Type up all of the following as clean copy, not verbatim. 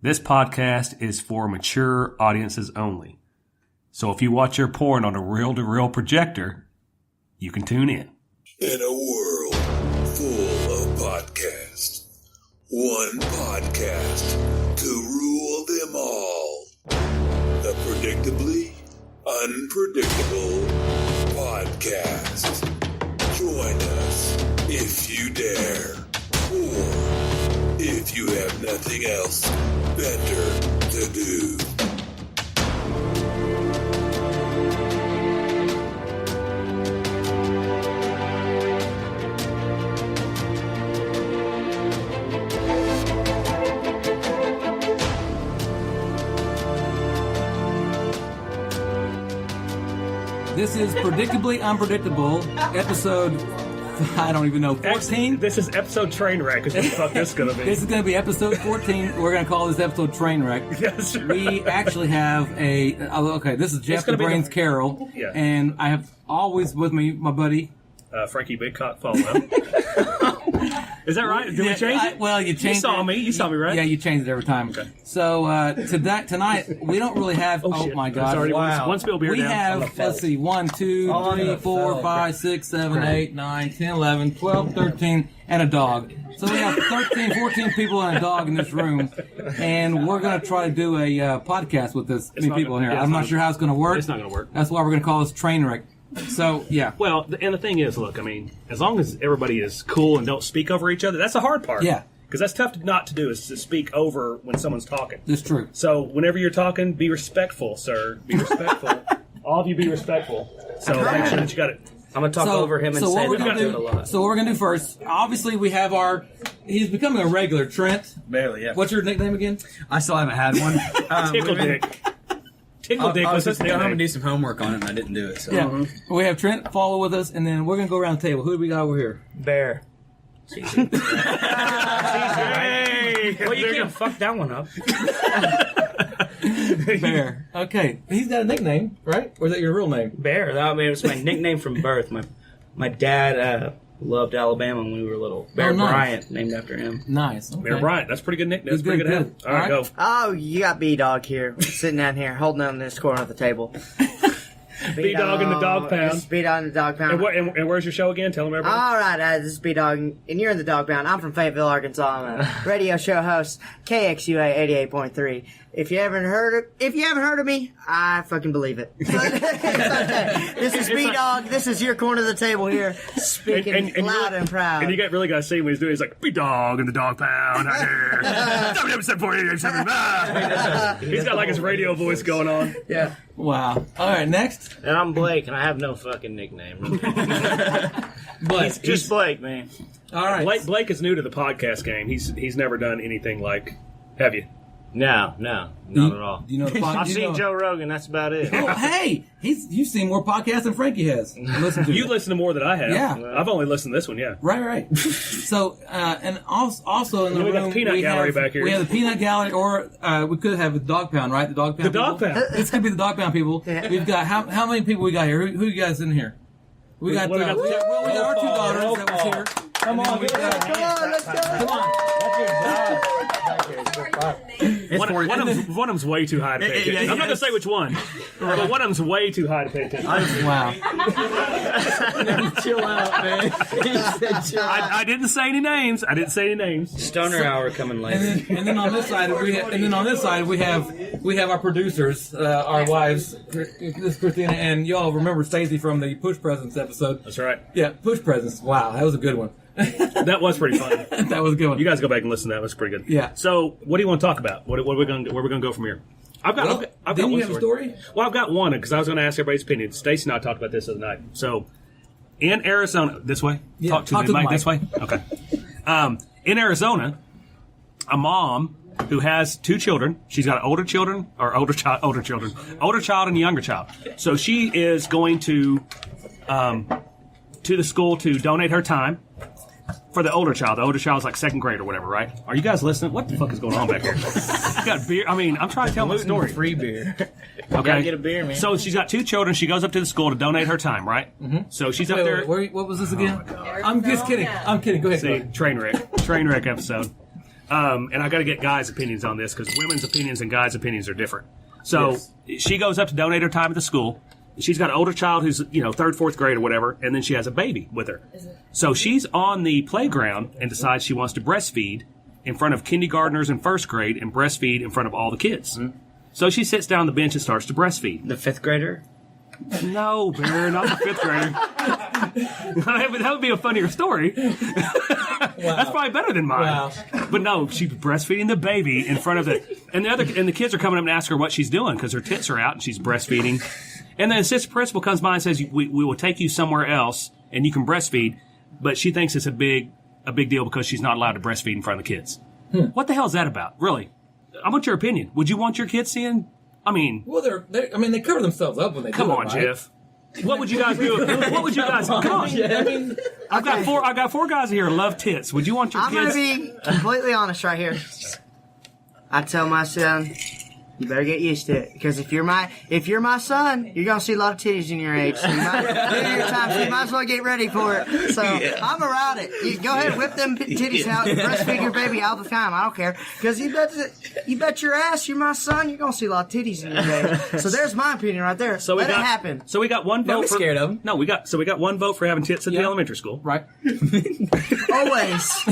This podcast is for mature audiences only. So if you watch your porn on a reel-to-reel projector, you can tune in. In a world full of podcasts, one podcast to rule them all. The Predictably Unpredictable Podcast. Join us if you dare, or if you have nothing else better to do. This is Predictably Unpredictable, episode, I don't even know, 14? This is episode Trainwreck, is what the fuck this is going to be. This is going to be episode 14. We're going to call this episode Trainwreck. Yes, right. We actually have this is Jeff the Brains Carroll, Yeah. and I have always with me my buddy. Frankie Big Cock Falwell. Is that right? Did we change it? Well, you changed it. You saw me, right? Yeah, you changed it every time. Okay. So tonight, we don't really have, oh shit. my God. Sorry, wow. one spill beer we down. have, let's see, 1, 2, 3, 4, 5, 6, 7, 8, 9, 10, 11, 12, 13, and a dog. So we have 13, 14 people and a dog in this room, and we're going to try to do a podcast with this many people in here. I'm not sure how it's going to work. It's not going to work. That's why we're going to call this Trainwreck. So, yeah. Well, and the thing is, look, I mean, as long as everybody is cool and don't speak over each other, that's the hard part. Yeah. Because that's tough not to do, is to speak over when someone's talking. That's true. So whenever you're talking, be respectful, sir. Be respectful. All of you be respectful. So make sure that you got it. I'm going to talk over him and say that a lot. So what we're going to do first, obviously we have he's becoming a regular, Trent. Barely, yeah. What's your nickname again? I still haven't had one. Tickle Dick. Tickle Dick I was was his supposed to go home nickname. and do some homework on it, and I didn't do it. So. Yeah. We have Trent follow with us, and then we're going to go around the table. Who do we got over here? Bear. Hey! Well, you can't fuck that one up. Bear. Okay. He's got a nickname, right? Or is that your real name? Bear. I mean, it was my nickname from birth. My dad loved Alabama when we were little. Bear nice. Bryant, named after him. Nice. Okay. Bear Bryant. That's a pretty good nickname. That's Good, pretty good. good. All right, go. Oh, you got B-Dog here, sitting down here, holding on this corner of the table. B-Dog in the dog pound. This is B-Dog in the dog pound. And where's your show again? Tell them everybody. All right, this is B-Dog, and you're in the dog pound. I'm from Fayetteville, Arkansas. I'm a radio show host, KXUA 88.3. If you haven't heard of me, I fucking believe it. It's okay. This is B-Dog. This is your corner of the table here, speaking loud and proud. And you really got to see what he's doing. He's like, B-Dog in the dog pound out there. He's got like his radio voice going on. Yeah. Wow. All right, next. And I'm Blake, and I have no fucking nickname. But Just Blake, man. all right. Blake is new to the podcast game. He's never done anything like, have you? No, not at all. Do you know the podcast? I've seen Joe Rogan, that's about it. Oh, hey, you've seen more podcasts than Frankie has. Listen to You listen to more than I have. Yeah. I've only listened to this one, yeah. Right. So, and also in the We got room, the peanut gallery back here. We have the peanut gallery, or we could have the dog pound, right? The dog pound. The dog people. pound. This could be the dog pound people. Yeah. We've got how many people we got here? Who you guys in here? We got. What we got? We got our two daughters that was here. Come on, Let's go. One of them's way too high to pay attention. I'm not going to say which one, but one of them's way too high to pay attention. Wow. Chill out, man. He said chill out. I didn't say any names. Stoner hour coming later. And then on this side we have our producers, our wives, this is Christina, and y'all remember Stacey from the Push Presents episode. That's right. Yeah, Push Presents. Wow, that was a good one. That was pretty funny. That was a good one. You guys go back and listen to that. It was pretty good. Yeah. So, what do you want to talk about? Where are we going to go from here? I've got didn't one you have a story? Well, I've got one because I was going to ask everybody's opinion. Stacey and I talked about this the other night. So, in Arizona, this way. Yeah, talk to the mic this way. Okay. In Arizona, a mom who has two children. She's got older child and a younger child. So she is going to the school to donate her time for the older child. The older child's like second grade or whatever, right? Are you guys listening? What the fuck is going on back here? I got beer. I mean, I'm trying to tell my story. Free beer. Okay. Gotta get a beer, man. So she's got two children. She goes up to the school to donate her time, right? Mm-hmm. So she's up Wait, there. what was this again? I'm just kidding. I'm kidding. Go ahead. See, train wreck episode. and I got to get guys' opinions on this because women's opinions and guys' opinions are different. So she goes up to donate her time at the school. She's got an older child who's, third, fourth grade or whatever, and then she has a baby with her. So she's on the playground and decides she wants to breastfeed in front of kindergartners in first grade and breastfeed in front of all the kids. Mm-hmm. So she sits down on the bench and starts to breastfeed. The fifth grader? No, Bear, not the fifth grader. That would be a funnier story. That's probably better than mine. Wow. But no, she's breastfeeding the baby in front of the kids are coming up and ask her what she's doing because her tits are out and she's breastfeeding. And then the assistant principal comes by and says, we will take you somewhere else and you can breastfeed. But she thinks it's a big deal because she's not allowed to breastfeed in front of the kids. What the hell is that about? Really? I want your opinion. Would you want your kids seeing? Well, they cover themselves up when they come do on, it, right? Jeff. What would you guys do? What would you guys? Come on. I've got four guys here who love tits. Would you want your I'm kids? gonna be completely honest right here. I tell my son, you better get used to it because if you're my son, you're gonna see a lot of titties in your age. So you might as well get ready for it. So I'm around it. You go ahead, whip them titties out, breastfeed your baby all the time. I don't care because you bet your ass, you're my son, you're gonna see a lot of titties in your age. So there's my opinion right there. So let it happen. So we got one vote. Don't be scared of them. No, we got one vote for having tits at the elementary school. Right. Always.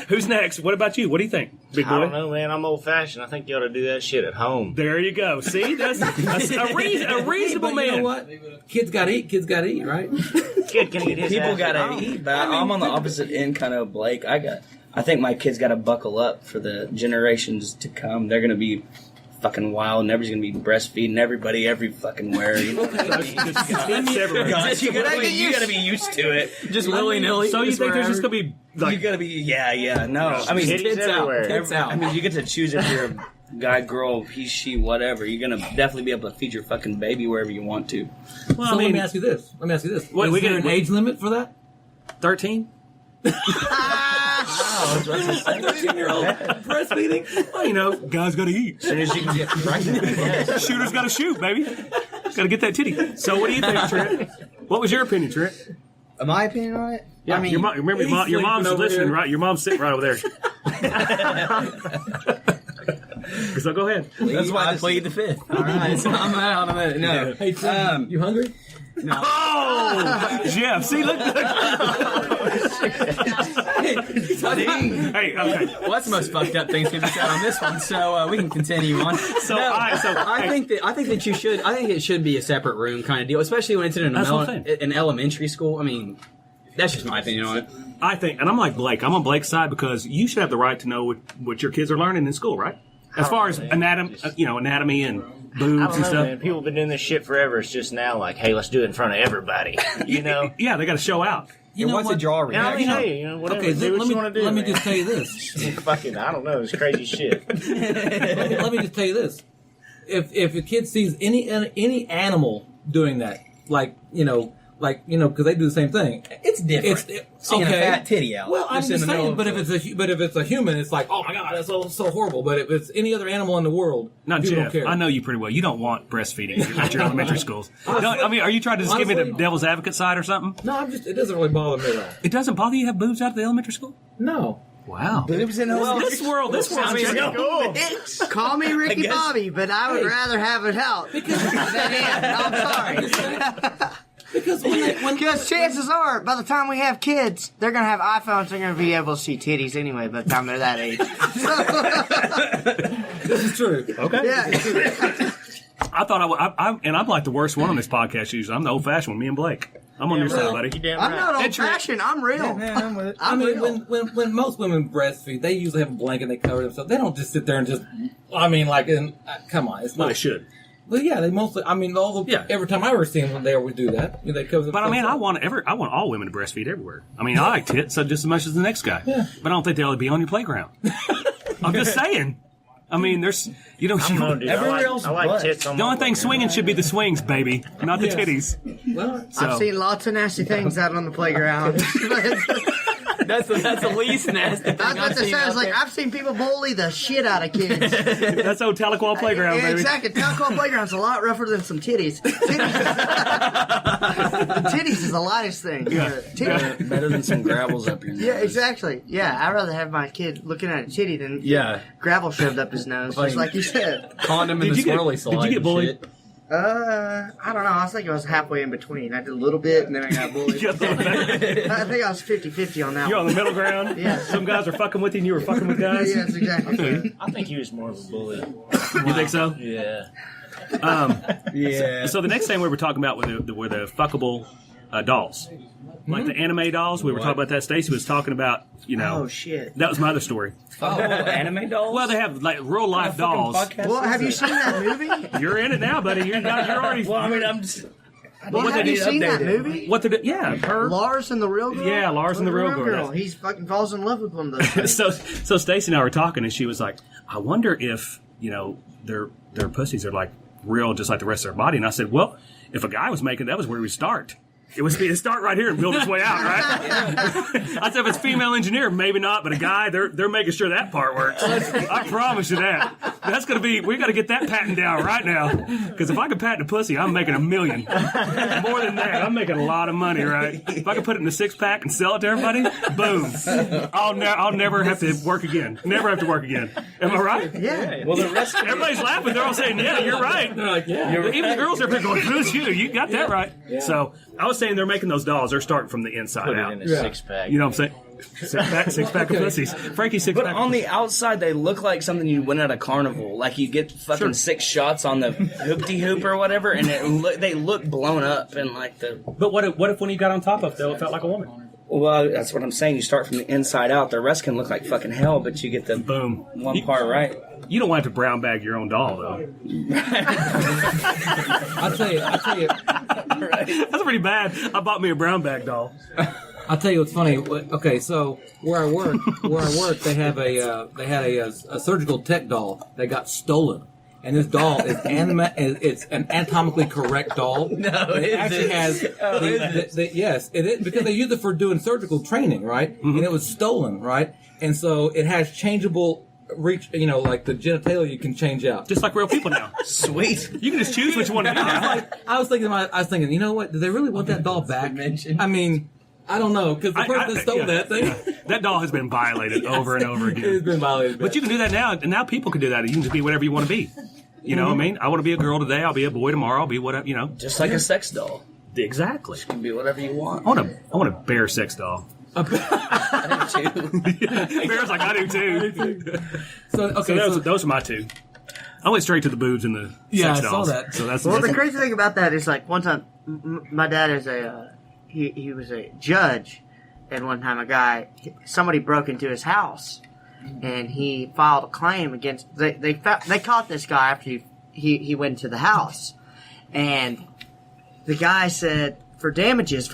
Who's next? What about you? What do you think, big boy? I don't know, man. I'm old-fashioned. I think you ought to do that shit at home. There you go. See, that's a reasonable man. You know what? Kids gotta eat, right? Kid can eat his People ass gotta at home. eat, but I'm on the opposite end, kind of Blake. I think my kids gotta buckle up for the generations to come. They're gonna be fucking wild, and everybody's gonna be breastfeeding everybody every fucking where. You know what I mean? You gotta be used to it. Just willy-nilly. So you think there's just gonna be You gotta be, yeah. No, I mean, Titties everywhere. Tits out. I mean, you get to choose if you're a guy, girl, he, she, whatever. You're gonna definitely be able to feed your fucking baby wherever you want to. Well, So let me ask you this. Is there an age limit for that? 13. 13-year-old breastfeeding? Well, guys gotta eat. As soon as you can get pregnant. Shooters gotta shoot, baby. Gotta get that titty. So what do you think, Trent? What was your opinion, Trent? My opinion on it? Yeah, I mean, your mom's listening, here. right? Your mom's sitting right over there. So go ahead. That's why I played the fifth. all right. I'm out on it. No. Hey, Tim, you hungry? Oh, Jeff. See, look. Hey, okay. Well, that's the most fucked up things can be said on this one, so we can continue on. I think that you should. I think it should be a separate room kind of deal, especially when it's in an elementary school. I mean, that's just my opinion on it. I think, and I'm like Blake. I'm on Blake's side because you should have the right to know what your kids are learning in school, right? As far as anatomy and boobs I don't and know, stuff. man. People have been doing this shit forever. It's just now like, hey, let's do it in front of everybody. You know? Yeah, they got to show out. You know what's what? a jaw And I mean, reaction? hey, whatever. Okay, do what you want to do. let me man. just tell you this. Fucking, I don't know. It's crazy shit. let me just tell you this. If a kid sees any animal doing that, because they do the same thing. It's different. Seeing a fat titty out. Well, I'm Just in just the middle saying. of But if it's a human, it's like, oh my god, that's so horrible. But if it's any other animal in the world, Not people Jeff. don't care. I know you pretty well. You don't want breastfeeding at your elementary schools. No, I mean, are you trying to just give me the Honestly, devil's advocate side or something? No, it doesn't really bother me at all. It doesn't bother you to have boobs out of the elementary school? No. Wow. Boobs in This world. Cool. Call me Ricky Bobby, but I would rather have it out than in. I'm sorry. Because chances are, by the time we have kids, they're going to have iPhones. They're going to be able to see titties anyway by the time they're that age. This is true. Okay. Yeah. I thought I'm like the worst one on this podcast usually. I'm the old-fashioned one, me and Blake. I'm on your side, buddy. You damn I'm right. not old-fashioned. I'm real. I'm with it. I mean, when most women breastfeed, they usually have a blanket and they cover themselves. They don't just sit there and just. I mean, come on, it's Well, not. they should. Well, yeah, they mostly. I mean, every time I ever see them, they always do that. They cover But I mean, themselves up. I want all women to breastfeed everywhere. I mean, I like tits just as much as the next guy. Yeah. But I don't think they ought to be on your playground. I'm just saying. I mean, there's I don't know, dude. Everywhere else I like but. tits on the my only thing playground. swinging should be the swings, baby, not the Yes. titties. Well, So I've seen lots of nasty things out on the playground. That's the least nasty thing I was about to say, I was like, I've seen people bully the shit out of kids. That's old Tahlequah playground, baby. Exactly. Tahlequah playground's a lot rougher than some titties. Titties is the lightest thing. Better than some gravels up your nose. Yeah, exactly. Yeah, I'd rather have my kid looking at a titty than gravel shoved up his nose, just like you said. Condom in the swirly slide. Did you get bullied? I don't know. I was thinking I was halfway in between. I did a little bit, and then I got bullied. I think I was 50-50 on that You're one. on the middle ground? Yeah. Some guys are fucking with you and you were fucking with guys? Yeah, that's exactly right. I think he was more of a bully. You think so? Yeah. So the next thing we were talking about were the fuckable dolls. Like the anime dolls. We were talking about that. Stacey was talking about, Oh, shit. That was my other story. Oh, anime dolls? Well, they have like real life dolls. Well, have you seen that movie? You're in it now, buddy. You're already. Well, I mean, I'm just... Well, have you seen that movie? What did it? Yeah, her. Lars and the Real Girl? Yeah, Lars and the Real Girl. He's fucking falls in love with one of those things. So Stacey and I were talking, and she was like, I wonder if, their pussies are like real just like the rest of their body. And I said, well, if a guy was making that was where we start. It would start right here and build its way out, right? I said, if it's female engineer, maybe not, but a guy, they're making sure that part works. I promise you that. That's going to be, we got to get that patent down right now. Because if I could patent a pussy, I'm making $1 million. More than that, I'm making a lot of money, right? If I could put it in a 6-pack and sell it to everybody, boom. I'll never have to work again. Never have to work again. Am I right? Yeah. Well, the rest of Everybody's laughing. They're all saying, yeah, you're right. They're like, yeah. Even the girls are going, who's you? You got that right. Yeah. So I was saying they're making those dolls. They're starting from the inside Put it out. in a 6-pack. You know what I'm saying? Six pack of pussies. Frankie, 6-pack. But on the outside, they look like something you win at a carnival. Like you get fucking 6 shots on the hoop-de-hoop or whatever, and they look blown up and like the... But what if when you got on top of it, though, it felt like a woman? Well, that's what I'm saying. You start from the inside out. The rest can look like fucking hell, but you get the Boom. one part right. You don't want to brown bag your own doll, though. I'll tell you. That's pretty bad. I bought me a brown bag doll. I'll tell you what's funny. Okay, so where I work, they had a surgical tech doll that got stolen, and this doll is it's an anatomically correct doll. No, it actually has yes, it is because they use it for doing surgical training, right? Mm-hmm. And it was stolen, right? And so it has changeable reach, like the genitalia you can change out. Just like real people now. Sweet. You can just choose which one to do. I was thinking, you know what? Do they really want that doll back? I mean, I don't know, because the person that stole that thing. That doll has been violated over and over again. It's been violated. But you can do that now, and now people can do that. You can just be whatever you want to be. You know what I mean? I want to be a girl today. I'll be a boy tomorrow. I'll be whatever, Just like a sex doll. Exactly. You can be whatever you want. I want a bear sex doll. I do too. Bear's like, I do too. So those are my two. I went straight to the boobs and the sex dolls. I saw that. So that's The crazy thing about that is, like, one time, my dad is he was a judge, and one time somebody broke into his house, and he filed a claim against, they caught this guy after he went to the house, and the guy said, for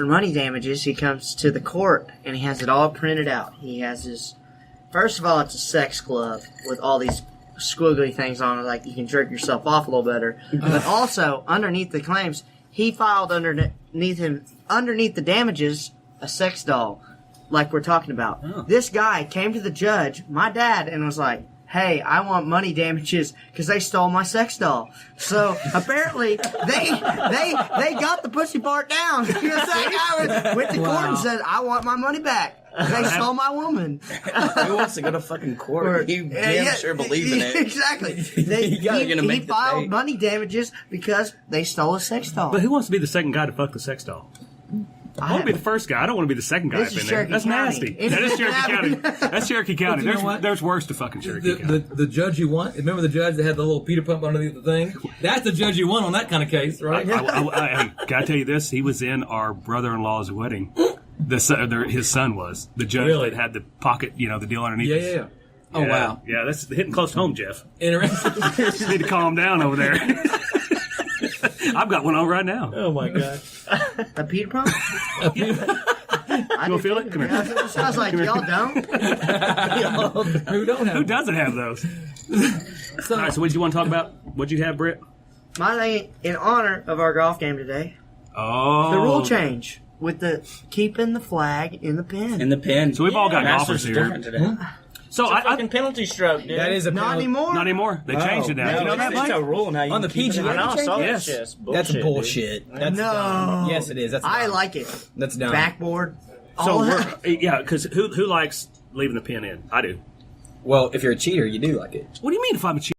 money damages, he comes to the court, and he has it all printed out. He has his, first of all, it's a sex glove with all these squiggly things on it, like you can jerk yourself off a little better. But also, underneath the claims, he filed underneath the damages, a sex doll, like we're talking about. Oh. This guy came to the judge, my dad, and was like, hey, I want money damages because they stole my sex doll. So apparently they got the pussy part down. Because that guy went to court and said, I want my money back. They stole my woman. Who wants to go to fucking court? You damn sure believe in it. Exactly. He filed money damages because they stole a sex doll. But who wants to be the second guy to fuck the sex doll? I want to be the first guy. I don't want to be the second guy up in there. That's nasty. That is Cherokee County. That's Cherokee County. There's worse to fucking Cherokee County. The judge you want? Remember the judge that had the little Peter pump underneath the thing? That's the judge you want on that kind of case, right? Hey, can I tell you this? He was in our brother-in-law's wedding. His son was. The judge that had the pocket, the deal underneath. Yeah. Oh, wow. Yeah, that's hitting close to home, Jeff. Interesting. You need to calm down over there. I've got one on right now. Oh, my God. A Peter pump? You want to feel it? Come here. It sounds like y'all don't. Who doesn't have those? All right, so what did you want to talk about? What did you have, Britt? My thing, in honor of our golf game today, Oh. the rule change. with the keeping the flag in the pin. In the pin. So we've all got Masters golfers here. different today. So It's a fucking penalty stroke, dude. That is a Not penalty. anymore. not anymore. They changed it now. No, you know that, it's Mike? a rule now. You On the can keep it PGA. I know, I saw that Yes. shit. It's That's bullshit, bullshit. That's No. dumb. Yes, it is. That's I dumb. like it. That's dumb. Backboard. So all we're, that. yeah, because who likes leaving the pin in? I do. Well, if you're a cheater, you do like it. What do you mean if I'm a cheater?